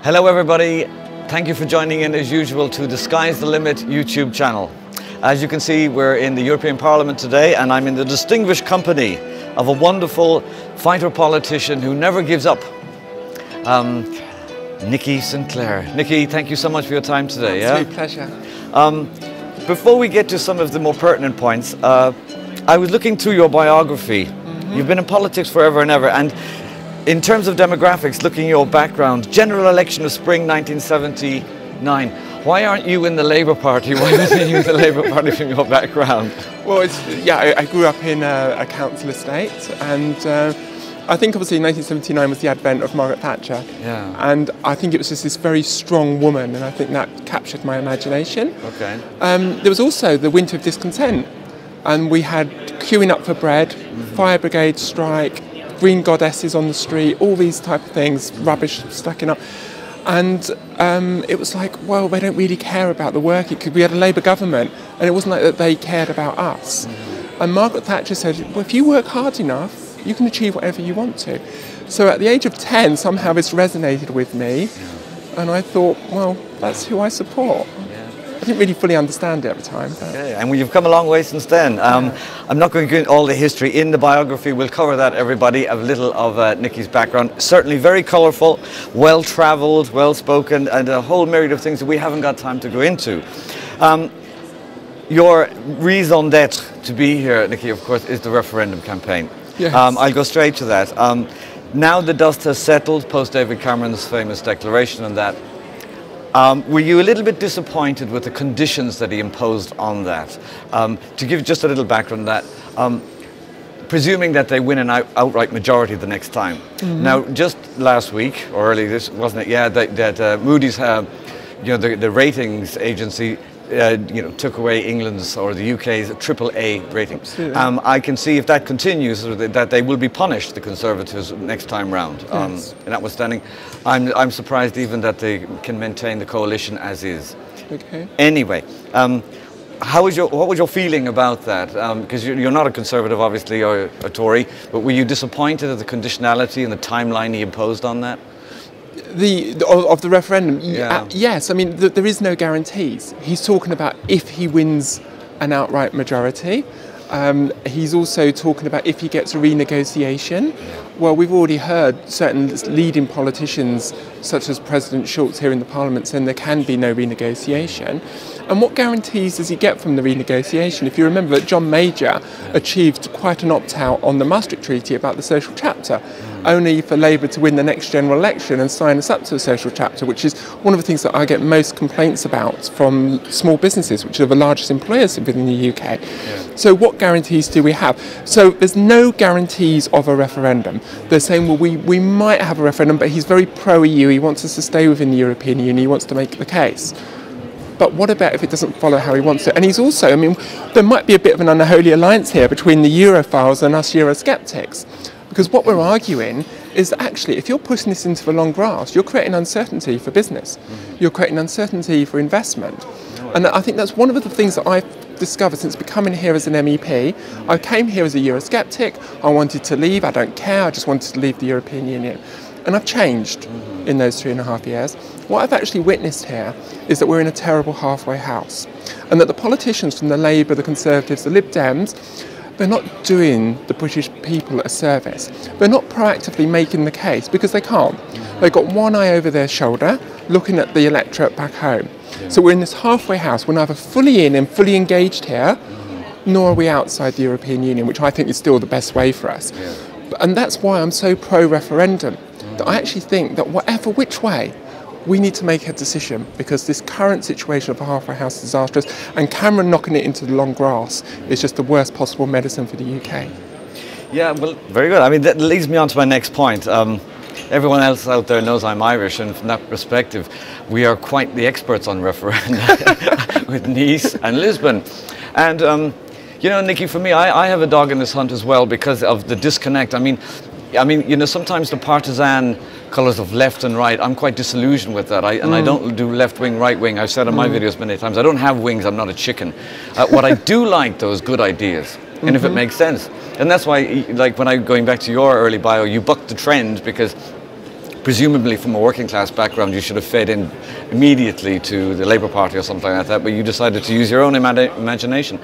Hello everybody, thank you for joining in as usual to the Sky's the Limit YouTube channel. As you can see, we're in the European Parliament today and I'm in the distinguished company of a wonderful fighter politician who never gives up, Nikki Sinclaire. Nikki, thank you so much for your time today. Absolute pleasure. Before we get to some of the more pertinent points, I was looking through your biography. You've been in politics forever and ever, and in terms of demographics, looking at your background, general election of spring 1979, why aren't you in the Labour Party? Why wasn't you in the Labour Party from your background? Well, I grew up in a council estate, and I think obviously 1979 was the advent of Margaret Thatcher. Yeah. And I think it was just this very strong woman, and I think that captured my imagination. Okay. There was also the winter of discontent, and we had queuing up for bread, fire brigade strike, green goddesses on the street, all these type of things, rubbish stacking up. And it was like, well, they don't really care about the working, because we had a Labour government, and it wasn't like that they cared about us. And Margaret Thatcher said, well, if you work hard enough, you can achieve whatever you want to. So at the age of 10, somehow this resonated with me, and I thought, well, that's who I support. I didn't really fully understand it at the time. Okay, and you've come a long way since then. I'm not going to go into all the history. In the biography, we'll cover that, everybody, a little of Nikki's background. Certainly very colourful, well-travelled, well-spoken, and a whole myriad of things that we haven't got time to go into. Your raison d'etre to be here, Nikki, of course, is the referendum campaign. Yes. I'll go straight to that. Now the dust has settled post David Cameron's famous declaration on that. Were you a little bit disappointed with the conditions that he imposed on that? To give just a little background on that, presuming that they win an outright majority the next time. Now, just last week, or early this, wasn't it? Yeah, that Moody's, the ratings agency, took away England's or the UK's AAA rating. I can see if that continues that they will be punished, the Conservatives, next time round. Yes. Notwithstanding, I'm surprised even that they can maintain the coalition as is. Okay. Anyway, what was your feeling about that? Because you're not a Conservative, obviously, or a Tory, but were you disappointed at the conditionality and the timeline he imposed on that? Of the referendum, yeah. Yes. I mean, there is no guarantees. He's talking about if he wins an outright majority. He's also talking about if he gets a renegotiation. Well, we've already heard certain leading politicians, such as President Schulz here in the Parliament, saying there can be no renegotiation. And what guarantees does he get from the renegotiation? If you remember that John Major achieved quite an opt-out on the Maastricht Treaty about the social chapter, only for Labour to win the next general election and sign us up to the social chapter, which is one of the things that I get most complaints about from small businesses, which are the largest employers within the UK. Yeah. So what guarantees do we have? So there's no guarantees of a referendum. They're saying, well, we might have a referendum, but he's very pro-EU, he wants us to stay within the European Union, he wants to make the case. But what about if it doesn't follow how he wants it? And he's also, I mean, there might be a bit of an unholy alliance here between the Europhiles and us Eurosceptics. Because what we're arguing is that actually, if you're pushing this into the long grass, you're creating uncertainty for business. You're creating uncertainty for investment. And I think that's one of the things that I've discovered since becoming here as an MEP. I came here as a Eurosceptic. I wanted to leave. I don't care. I just wanted to leave the European Union. And I've changed in those 3.5 years. What I've actually witnessed here is that we're in a terrible halfway house. And that the politicians from the Labour, the Conservatives, the Lib Dems, they're not doing the British people a service. They're not proactively making the case because they can't. They've got one eye over their shoulder, looking at the electorate back home. So we're in this halfway house. We're neither fully in and fully engaged here, nor are we outside the European Union, which I think is still the best way for us. And that's why I'm so pro-referendum, that I actually think that whatever which way, we need to make a decision, because this current situation of a halfway house is disastrous, and Cameron knocking it into the long grass is just the worst possible medicine for the UK. Yeah, well, very good. I mean, that leads me on to my next point. Everyone else out there knows I'm Irish, and from that perspective, we are quite the experts on referenda with Nice and Lisbon. And, Nikki, for me, I have a dog in this hunt as well because of the disconnect. I mean, sometimes the partisan colours of left and right, I'm quite disillusioned with that. I don't do left wing, right wing. I've said in my videos many times, I don't have wings, I'm not a chicken. What I do like, though, is good ideas, and if it makes sense. And that's why, like when going back to your early bio, you bucked the trend because presumably from a working class background, you should have fed in immediately to the Labour Party or something like that, but you decided to use your own imagination.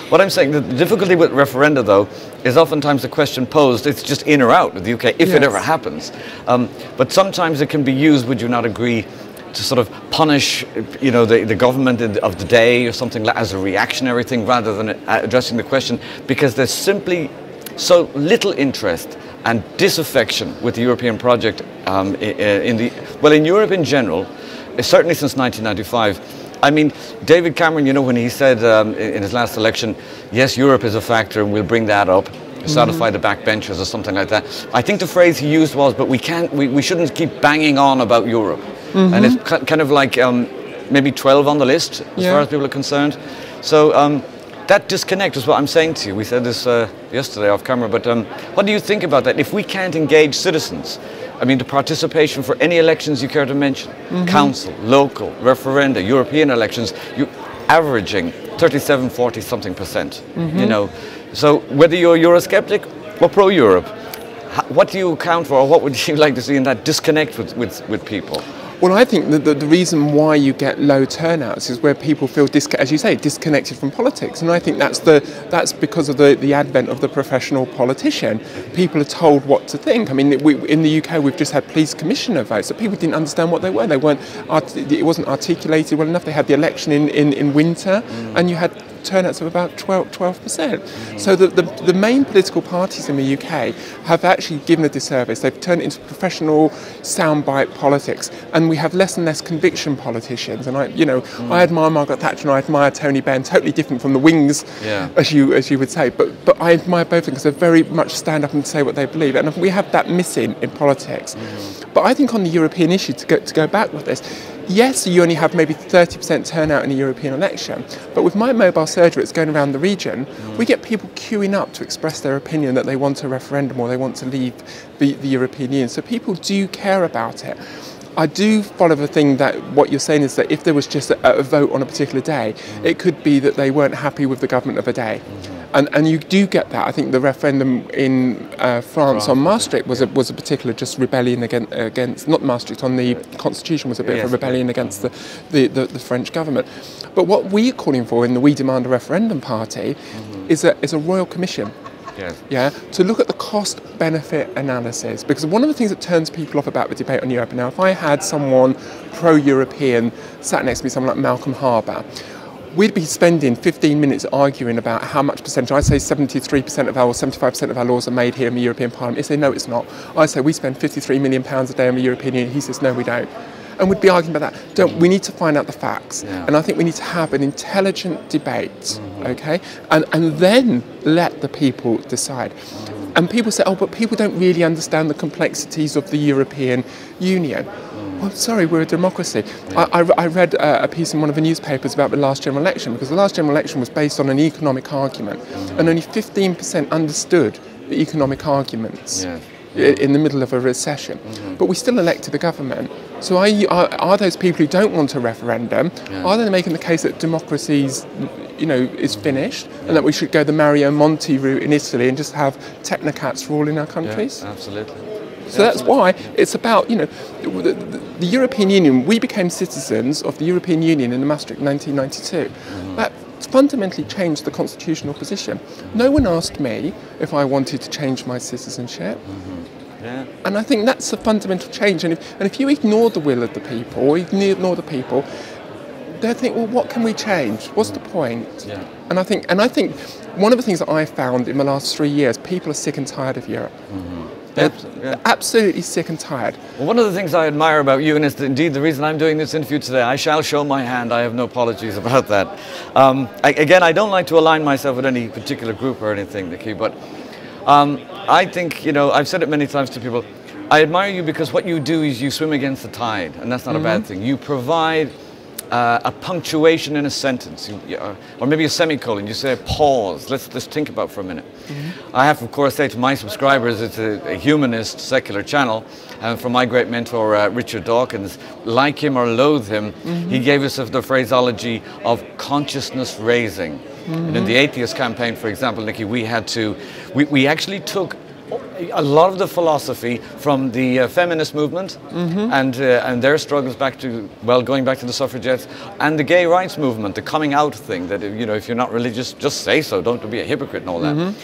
What I'm saying, the difficulty with referenda, though, is oftentimes the question posed, it's just in or out with the UK, if it ever happens. But sometimes it can be used, would you not agree, to sort of punish, you know, the government of the day or something like, as a reactionary thing, rather than addressing the question, because there's simply so little interest and disaffection with the European project in Europe in general, certainly since 1995. I mean, David Cameron, you know, when he said in his last election, yes, Europe is a factor and we'll bring that up, satisfy the backbenchers or something like that. I think the phrase he used was, but we shouldn't keep banging on about Europe. And it's kind of like maybe 12 on the list as far as people are concerned. So that disconnect is what I'm saying to you. We said this yesterday off camera, but what do you think about that? If we can't engage citizens, I mean, the participation for any elections you care to mention, council, local, referenda, European elections, you're averaging 37, 40 something percent, you know. So whether you're Eurosceptic or pro-Europe, what do you account for, or what would you like to see in that disconnect with people? Well, I think that the reason why you get low turnouts is where people feel, as you say, disconnected from politics, and I think that's because of the advent of the professional politician. People are told what to think. I mean, in the UK, we've just had police commissioner votes, so people didn't understand what they were. They weren't. It wasn't articulated well enough. They had the election in winter, and you had turnouts of about 12%. So the main political parties in the UK have actually given a disservice. They've turned it into professional soundbite politics, and we have less and less conviction politicians. And I admire Margaret Thatcher and I admire Tony Benn, totally different from the wings, as you would say. But I admire both of them because they very much stand up and say what they believe, and we have that missing in politics. But I think on the European issue, to go back with this, yes, you only have maybe 30% turnout in a European election, but with my mobile surgery, it's going around the region, we get people queuing up to express their opinion that they want a referendum or they want to leave the European Union. So people do care about it. I do follow the thing that what you're saying is that if there was just a vote on a particular day, it could be that they weren't happy with the government of a day. And you do get that. I think the referendum in France on Maastricht was a particular just rebellion against not Maastricht, on the constitution was a bit of a rebellion against the French government. But what we're calling for in the We Demand a Referendum party is a royal commission. To look at the cost-benefit analysis, because one of the things that turns people off about the debate on Europe, now if I had someone pro-European sat next to me, someone like Malcolm Harbour, we'd be spending 15 minutes arguing about how much percentage. I say 73% of our, or 75% of our laws are made here in the European Parliament. He say, no, it's not. I say, we spend £53 million a day in the European Union. He says, no, we don't. And we'd be arguing about that. We need to find out the facts. And I think we need to have an intelligent debate, okay? And then let the people decide. And people say, oh, but people don't really understand the complexities of the European Union. Well, sorry, we're a democracy. I read a piece in one of the newspapers about the last general election, because the last general election was based on an economic argument, and only 15% understood the economic arguments in the middle of a recession. But we still elected a government. So are those people who don't want a referendum, are they making the case that democracy's, is finished, and that we should go the Mario Monti route in Italy and just have technocrats ruling our countries? Absolutely. So that's why it's about, the European Union. We became citizens of the European Union in Maastricht in 1992. That fundamentally changed the constitutional position. No one asked me if I wanted to change my citizenship. And I think that's a fundamental change. And if you ignore the will of the people, or ignore the people, they'll think, well, what can we change? What's the point? And I think one of the things that I found in the last 3 years, people are sick and tired of Europe. They're absolutely sick and tired. Well, one of the things I admire about you, and it's indeed the reason I'm doing this interview today, I shall show my hand, I have no apologies about that. Again, I don't like to align myself with any particular group or anything, Nikki, but I think, I've said it many times to people, I admire you because what you do is you swim against the tide, and that's not a bad thing. You provide a punctuation in a sentence, or maybe a semicolon. You say pause. Let's think about for a minute. I have, of course, say to my subscribers, it's a humanist, secular channel, and from my great mentor Richard Dawkins, like him or loathe him, he gave us the phraseology of consciousness raising. And in the Atheist campaign, for example, Nikki, we actually took a lot of the philosophy from the feminist movement and their struggles back to, well, going back to the suffragettes, and the gay rights movement, the coming out thing, that, you know, if you're not religious, just say so, don't be a hypocrite and all that.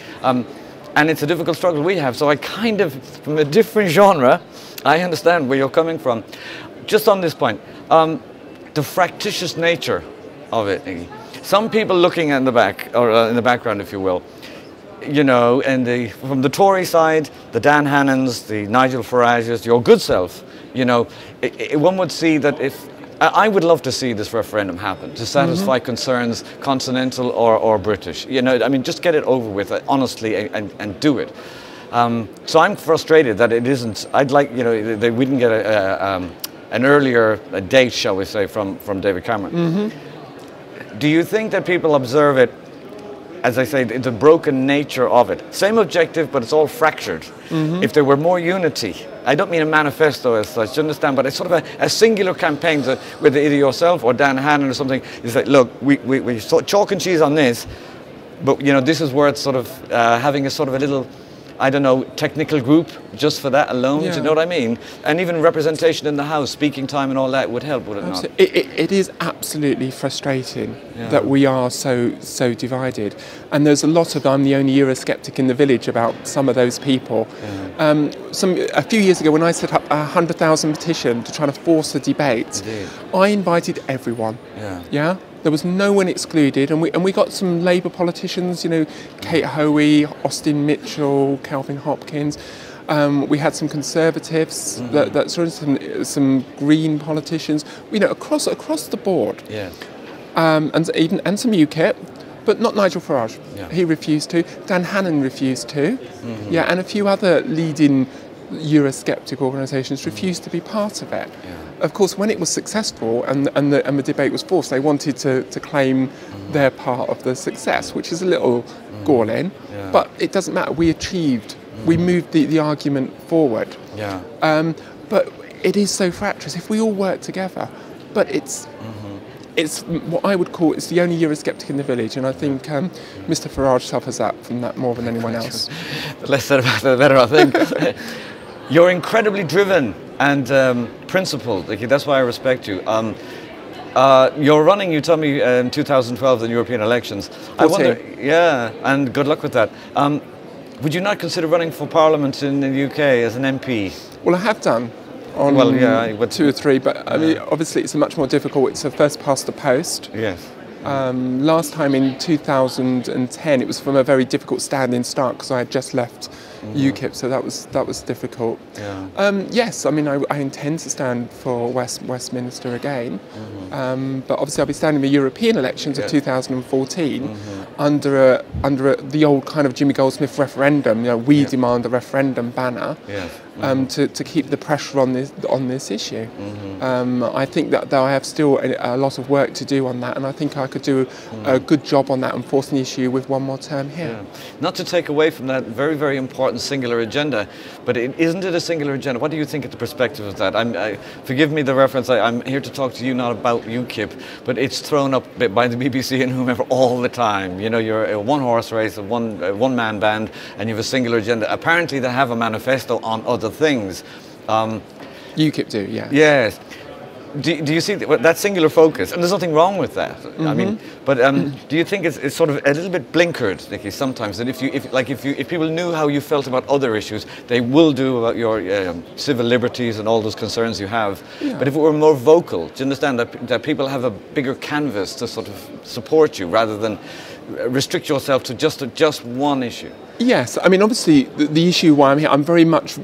And it's a difficult struggle we have, so I kind of, from a different genre, I understand where you're coming from. Just on this point, the fractious nature of it, Nikki. Some people looking in the back, or in the background, if you will, you know, and from the Tory side, the Dan Hannans, the Nigel Farages, your good self, you know, one would see that if, I would love to see this referendum happen, to satisfy concerns, continental or British. You know, I mean, just get it over with, honestly, and do it. So I'm frustrated that it isn't, I'd like, you know, we didn't get an earlier date, shall we say, from David Cameron. Do you think that people observe it, as I say, the broken nature of it? Same objective, but it's all fractured. If there were more unity, I don't mean a manifesto as such, you understand, but it's sort of a singular campaign, with either yourself or Dan Hannan or something, you say, look, we chalk and cheese on this, but, you know, this is where it's sort of having a sort of a little, I don't know, technical group just for that alone, do you know what I mean? And even representation in the House, speaking time and all that would help, would it not? It is absolutely frustrating that we are so divided. And there's a lot of, I'm the only Eurosceptic in the village about some of those people. A few years ago when I set up a 100,000 petition to try to force a debate, I invited everyone. There was no one excluded, and we got some Labour politicians, you know, Kate Hoey, Austin Mitchell, Calvin Hopkins. We had some Conservatives, that sort of some Green politicians, you know, across the board. And some UKIP, but not Nigel Farage. He refused to. Dan Hannan refused to. And a few other leading Eurosceptic organisations refused to be part of it. Of course, when it was successful and the debate was forced, they wanted to claim their part of the success, which is a little galling, but it doesn't matter. We achieved, we moved the argument forward. But it is so fractious. If we all work together, but it's what I would call, it's the only Eurosceptic in the village, and I think Mr Farage suffers from that more than anyone else. The less said about it, the better, I think. You're incredibly driven and principled. That's why I respect you. You're running, you told me, in 2012, the European elections. 14. I wonder, and good luck with that. Would you not consider running for Parliament in the UK as an MP? Well, I have done on 2 or 3, but I mean, obviously it's much more difficult. It's a first past the post. Last time in 2010, it was from a very difficult standing start because I had just left UKIP, so that was difficult. Yes, I mean, I intend to stand for Westminster again, but obviously I'll be standing in the European elections of 2014 under the old kind of Jimmy Goldsmith referendum. You know, we demand a referendum banner. To keep the pressure on this issue. I think that I have still a lot of work to do on that, and I think I could do a good job on that and force an issue with one more term here. Not to take away from that very, very important singular agenda, but isn't it a singular agenda? What do you think of the perspective of that? Forgive me the reference, I'm here to talk to you not about UKIP, but it's thrown up by the BBC and whomever all the time. You know, you're a one-horse race, a one-man band, and you have a singular agenda. Apparently they have a manifesto on other things. UKIP do, Yes. Do you see that singular focus? And there's nothing wrong with that. I mean, but do you think it's sort of a little bit blinkered, Nikki, sometimes? That if people knew how you felt about other issues, they will do about your civil liberties and all those concerns you have. But if it were more vocal, do you understand that people have a bigger canvas to sort of support you rather than restrict yourself to just one issue? Yes, I mean, obviously the issue why I'm here, I'm very much,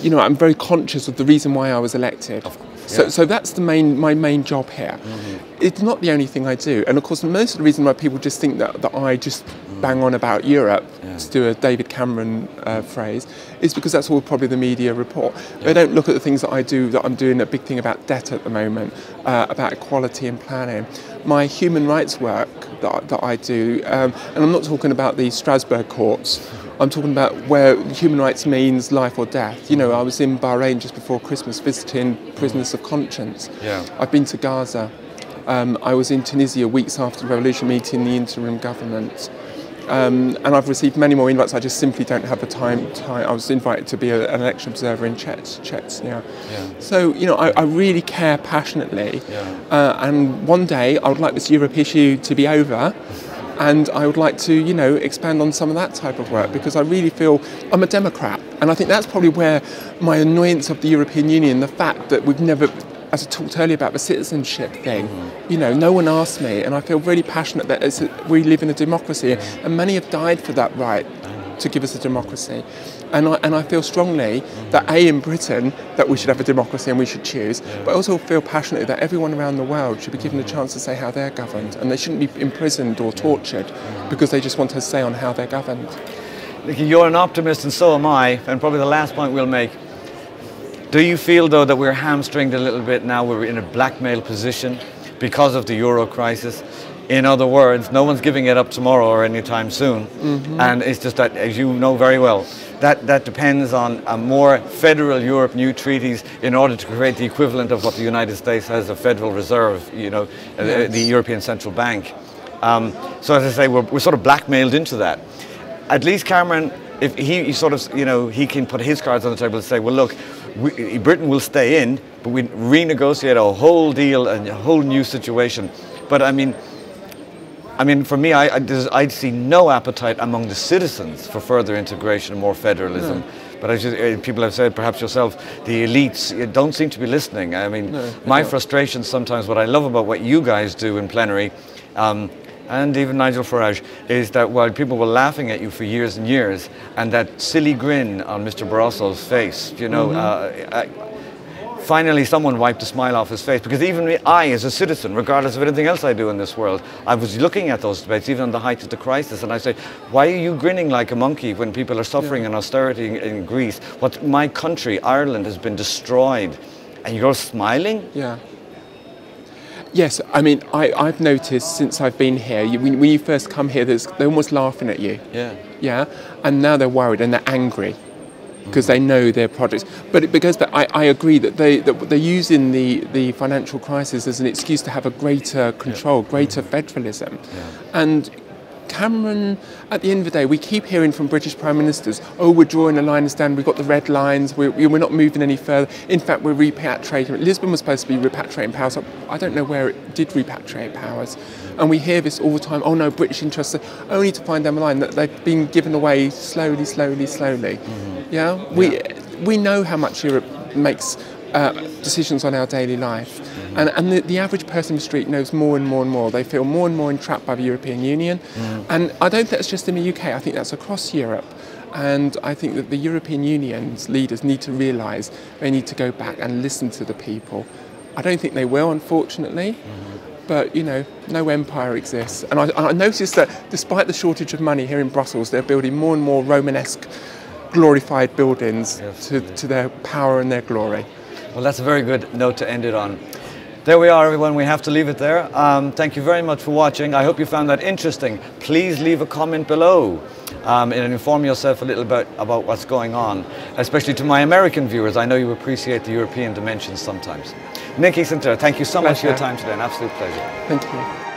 you know, I'm very conscious of the reason why I was elected. Of course. So that's my main job here. It's not the only thing I do, and of course most of the reason why people just think that I just bang on about Europe, to do a David Cameron phrase, is because that's all probably the media report. They don't look at the things that I do, that I'm doing a big thing about debt at the moment, about equality and planning. My human rights work that I do, and I'm not talking about the Strasbourg courts, I'm talking about where human rights means life or death. You know, I was in Bahrain just before Christmas visiting prisoners of conscience. I've been to Gaza. I was in Tunisia weeks after the revolution meeting the interim government. And I've received many more invites. I just simply don't have the time. I was invited to be an election observer in Chechnya. So, you know, I really care passionately. And one day I would like this Europe issue to be over. And I would like to, you know, expand on some of that type of work, because I really feel I'm a Democrat. And I think that's probably where my annoyance of the European Union, the fact that we've never, as I talked earlier about the citizenship thing, you know, no one asked me. And I feel really passionate that we live in a democracy. And many have died for that right to give us a democracy. And I feel strongly that in Britain, that we should have a democracy and we should choose, but I also feel passionately that everyone around the world should be given a chance to say how they're governed, and they shouldn't be imprisoned or tortured because they just want to say on how they're governed. Nikki, you're an optimist and so am I, and probably the last point we'll make. Do you feel, though, that we're hamstringed a little bit now, we're in a blackmail position because of the euro crisis? In other words, no one's giving it up tomorrow or anytime soon. And it's just that, as you know very well, that depends on a more federal Europe, new treaties in order to create the equivalent of what the United States has, a Federal Reserve, you know, the European Central Bank. So as I say, we're sort of blackmailed into that. At least Cameron, if he sort of, you know, he can put his cards on the table and say, well, look, Britain will stay in, but we renegotiate a whole deal and a whole new situation. But I mean, for me, I see no appetite among the citizens for further integration and more federalism. But as people have said, perhaps yourself, the elites don't seem to be listening. I mean, my frustration sometimes, what I love about what you guys do in plenary, and even Nigel Farage, is that while people were laughing at you for years and years, and that silly grin on Mr. Barroso's face, you know, finally someone wiped a smile off his face, because even I, as a citizen, regardless of anything else I do in this world, I was looking at those debates, even on the height of the crisis, and I say, why are you grinning like a monkey when people are suffering in austerity in Greece? What my country, Ireland, has been destroyed, and you're smiling? Yes, I mean, I've noticed since I've been here, when you first come here, they're almost laughing at you. And now they're worried and they're angry, because they know their projects. But it goes back, I agree that they're using the financial crisis as an excuse to have a greater control, greater federalism. And Cameron, at the end of the day, we keep hearing from British Prime Ministers, oh, we're drawing a line in the sand, we've got the red lines, we're not moving any further. In fact, we're repatriating. Lisbon was supposed to be repatriating powers. I don't know where it did repatriate powers. And we hear this all the time, oh no, British interests, only to find down the line that they've been given away slowly. We know how much Europe makes decisions on our daily life. And the average person in the street knows more and more. They feel more and more entrapped by the European Union. And I don't think that's just in the UK, I think that's across Europe. And I think that the European Union's leaders need to realise they need to go back and listen to the people. I don't think they will, unfortunately. But, you know, no empire exists. And I noticed that despite the shortage of money here in Brussels, they're building more and more Romanesque, glorified buildings to their power and their glory. Well, that's a very good note to end it on. There we are, everyone. We have to leave it there. Thank you very much for watching. I hope you found that interesting. Please leave a comment below and inform yourself a little bit about what's going on, especially to my American viewers. I know you appreciate the European dimensions sometimes. Nikki Sinclaire, thank you so much for your time today. An absolute pleasure. Thank you.